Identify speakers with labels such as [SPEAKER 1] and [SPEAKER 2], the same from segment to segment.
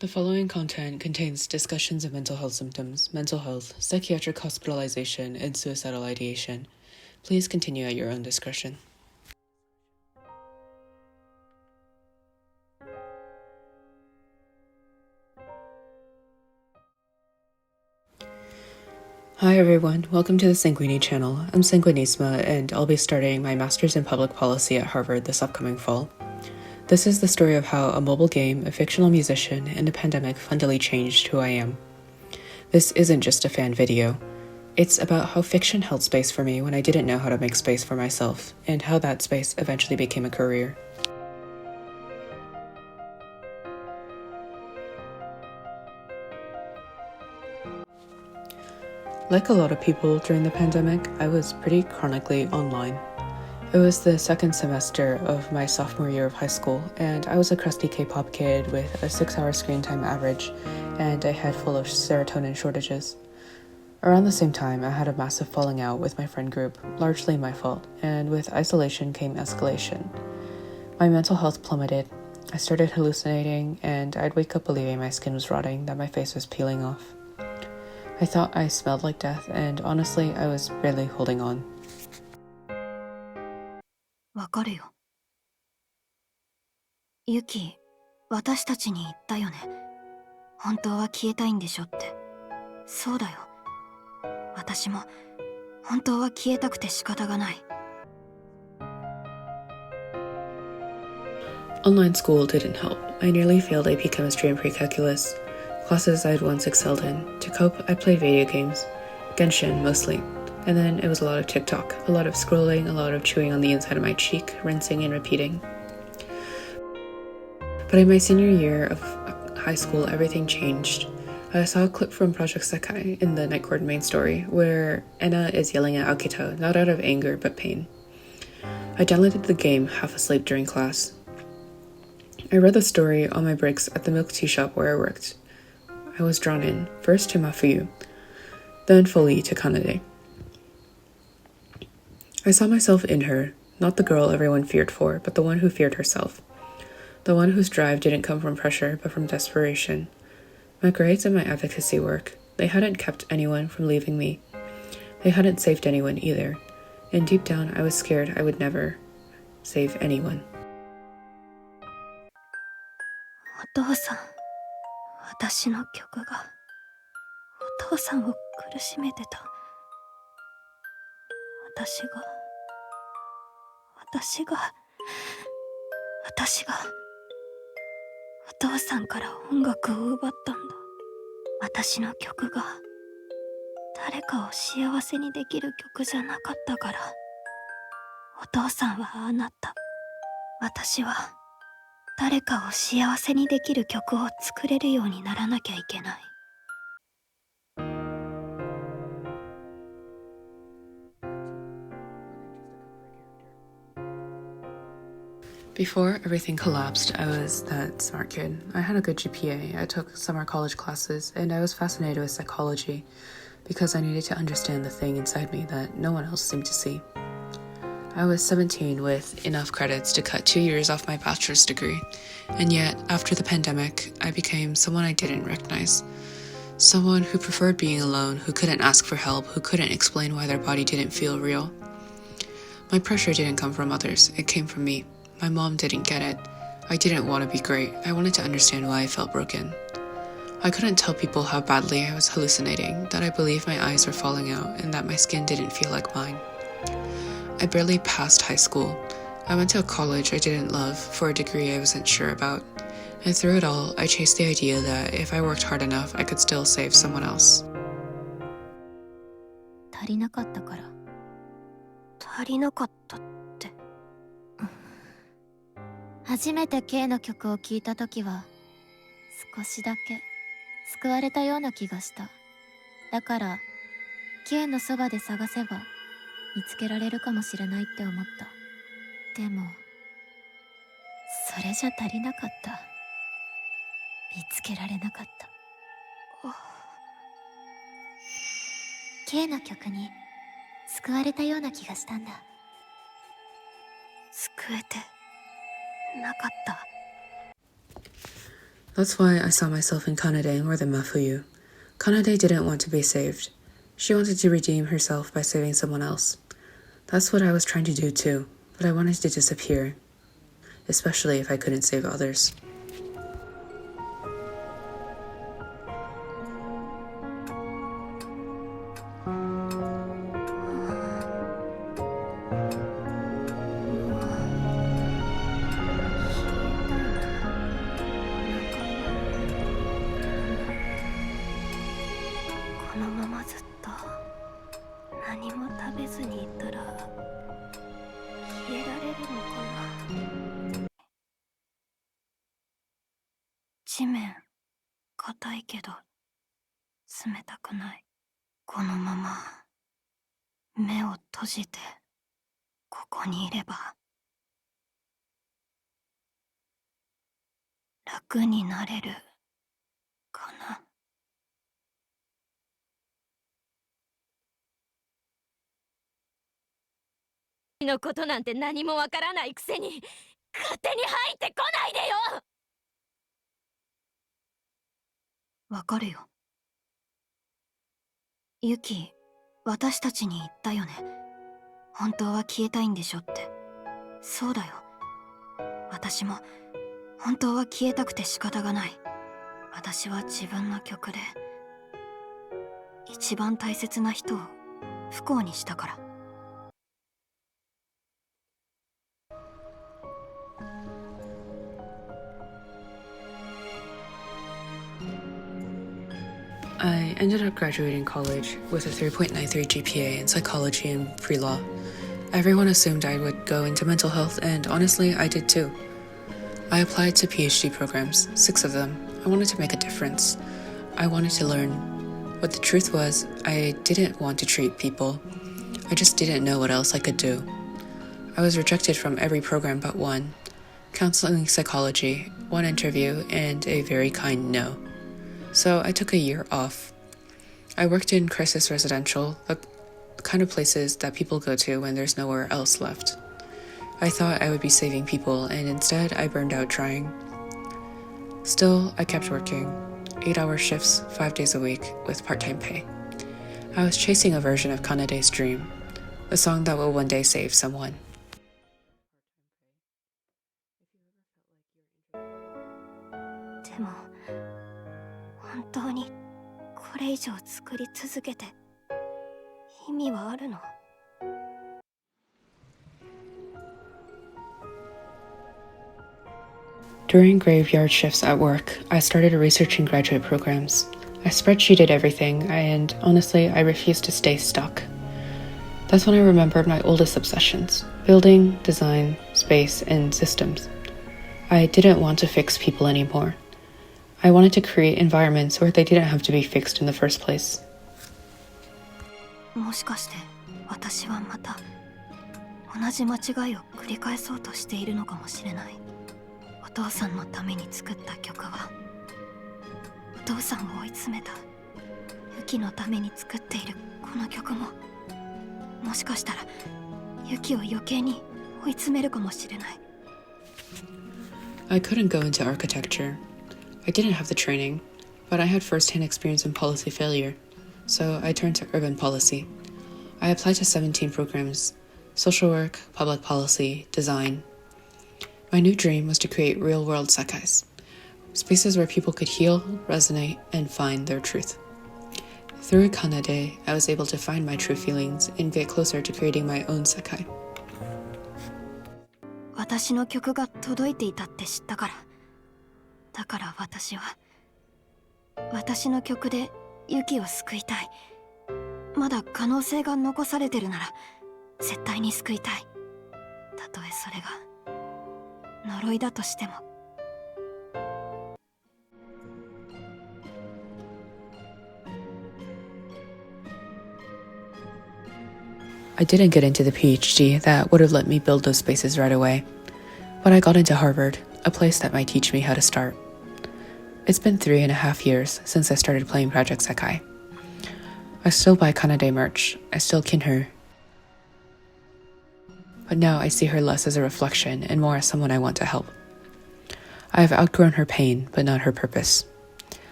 [SPEAKER 1] The following content contains discussions of mental health symptoms, mental health, psychiatric hospitalization, and suicidal ideation. Please continue at your own discretion. Hi everyone, welcome to the Sanguini channel. I'm Sanguinisma, and I'll be starting my Master's in Public Policy at Harvard this upcoming fall. This is the story of how a mobile game, a fictional musician, and a pandemic fundamentally changed who I am. This isn't just a fan video. It's about how fiction held space for me when I didn't know how to make space for myself, and how that space eventually became a career. Like a lot of people during the pandemic, I was pretty chronically online. It was the second semester of my sophomore year of high school, and I was a crusty K-pop kid with a 6-hour screen time average and a head full of serotonin shortages. Around the same time, I had a massive falling out with my friend group, largely my fault, and with isolation came escalation. My mental health plummeted. I started hallucinating, and I'd wake up believing my skin was rotting, that my face was peeling off. I thought I smelled like death, and honestly, I was barely holding on.
[SPEAKER 2] わかるよ。ユキ、私たちに言ったよね。本当は消えたいんでしょって。そうだよ。私も本当は消えたくて仕方がない。
[SPEAKER 1] Online school didn't help. I nearly failed AP chemistry and pre-calculus, classes I'd once excelled in. To cope, I played video games, Genshin mostly. And then it was a lot of TikTok, a lot of scrolling, a lot of chewing on the inside of my cheek, rinsing and repeating. But in my senior year of high school, everything changed. I saw a clip from Project Sekai in the Night Court main story, where Enna is yelling at Akito, not out of anger, but pain. I downloaded the game half asleep during class. I read the story on my breaks at the milk tea shop where I worked. I was drawn in, first to Mafuyu, then fully to Kanade. I saw myself in her, not the girl everyone feared for, but the one who feared herself. The one whose drive didn't come from pressure, but from desperation. My grades and my advocacy work, they hadn't kept anyone from leaving me. They hadn't saved anyone either. And deep down, I was scared I would never save anyone.
[SPEAKER 2] お父さん、私の曲がお父さんを苦しめてた。私がお父さんから音楽を奪ったんだ。私の曲が誰かを幸せにできる曲じゃなかったから。お父さんはああなった。私は誰かを幸せにできる曲を作れるようにならなきゃいけない。
[SPEAKER 1] Before everything collapsed, I was that smart kid. I had a good GPA, I took summer college classes, and I was fascinated with psychology because I needed to understand the thing inside me that no one else seemed to see. I was 17 with enough credits to cut 2 years off my bachelor's degree, and yet, after the pandemic, I became someone I didn't recognize. Someone who preferred being alone, who couldn't ask for help, who couldn't explain why their body didn't feel real. My pressure didn't come from others, it came from me. My mom didn't get it. I didn't want to be great. I wanted to understand why I felt broken. I couldn't tell people how badly I was hallucinating, that I believed my eyes were falling out, and that my skin didn't feel like mine. I barely passed high school. I went to a college I didn't love for a degree I wasn't sure about. And through it all, I chased the idea that if I worked hard enough, I could still save someone else.
[SPEAKER 2] 足りなかったから。足りなかったって。初めて K の曲を聴いたときは少しだけ救われたような気がした。だから K のそばで探せば見つけられるかもしれないって思った。でもそれじゃ足りなかった。見つけられなかった。K の曲に救われたような気がしたんだ。救えてなかった。
[SPEAKER 1] That's why I saw myself in Kanade more than Mafuyu. Kanade didn't want to be saved. She wanted to redeem herself by saving someone else. That's what I was trying to do too, but I wanted to disappear, especially if I couldn't save others.
[SPEAKER 2] Yuki, 私たちに言ったよね。本当は消えたいんでしょって。そうだよ。私も本当は消えたくて仕方がない。私は自分の曲で一番大切な人を不幸にしたから。
[SPEAKER 1] I ended up graduating college with a 3.93 GPA in psychology and pre-law. Everyone assumed I would go into mental health, and honestly, I did too. I applied to PhD programs, 6 of them. I wanted to make a difference. I wanted to learn. What the truth was, I didn't want to treat people. I just didn't know what else I could do. I was rejected from every program but one. Counseling psychology, 1 interview, and a very kind no. So I took a year off. I worked in crisis residential, the kind of places that people go to when there's nowhere else left. I thought I would be saving people, and instead I burned out trying. Still, I kept working. 8-hour shifts, 5 days a week, with part-time pay. I was chasing a version of Kanade's dream, a song that will one day save someone.
[SPEAKER 2] でも本当にこれ以上作り続けて意味はあるの
[SPEAKER 1] During graveyard shifts at work, I started researching graduate programs. I spreadsheeted everything, and honestly, I refused to stay stuck. That's when I remembered my oldest obsessions: building, design, space, and systems. I didn't want to fix people anymore. I wanted to create environments where they didn't have to be fixed in the first place.
[SPEAKER 2] もしかして私はまた同じ間違いを繰り返そうとしているのかもしれない。お父さんのために作った曲はお父さんを追い詰めたユキのために作っているこの曲ももしかしたらユキを余計に追い詰めるかもしれない。
[SPEAKER 1] I couldn't go into architecture. I didn't have the training, but I had first-hand experience in policy failure, so I turned to urban policy. I applied to 17 programs: social work, public policy, design. My new dream was to create real-world sekais, spaces where people could heal, resonate, and find their truth. Through Kanade, I was able to find my true feelings and get closer to creating my own sekai.
[SPEAKER 2] 私の曲が届いていたって知ったから。だから私は私の曲でユキを救いたい。まだ可能性が残されてるなら絶対に救いたい。たとえそれが呪いだとしても。
[SPEAKER 1] I didn't get into the PhD that would have let me build those spaces right away, but I got into Harvard, a place that might teach me how to start. It's been 3.5 years since I started playing Project Sekai. I still buy Kanade merch, I still kin her. But now I see her less as a reflection and more as someone I want to help. I've outgrown her pain, but not her purpose.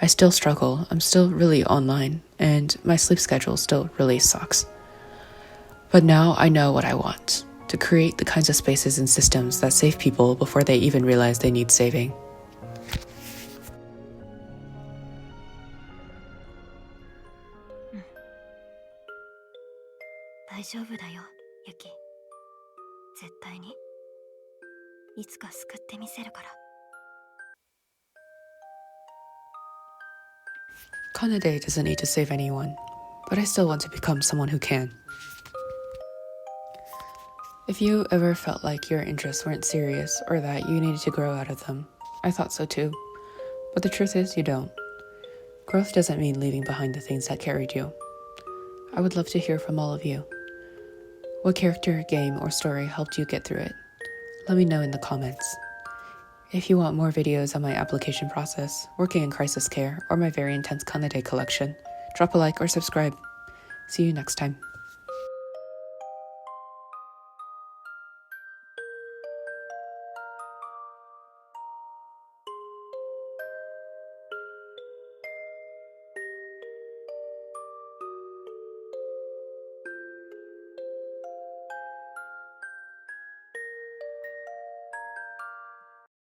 [SPEAKER 1] I still struggle, I'm still really online, and my sleep schedule still really sucks. But now I know what I want, to create the kinds of spaces and systems that save people before they even realize they need saving. Kanade doesn't need to save anyone, but I still want to become someone who can. If you ever felt like your interests weren't serious or that you needed to grow out of them, I thought so too. But the truth is, you don't. Growth doesn't mean leaving behind the things that carried you. I would love to hear from all of you. What character, game, or story helped you get through it? Let me know in the comments. If you want more videos on my application process, working in crisis care, or my very intense Kanade collection, drop a like or subscribe. See you next time.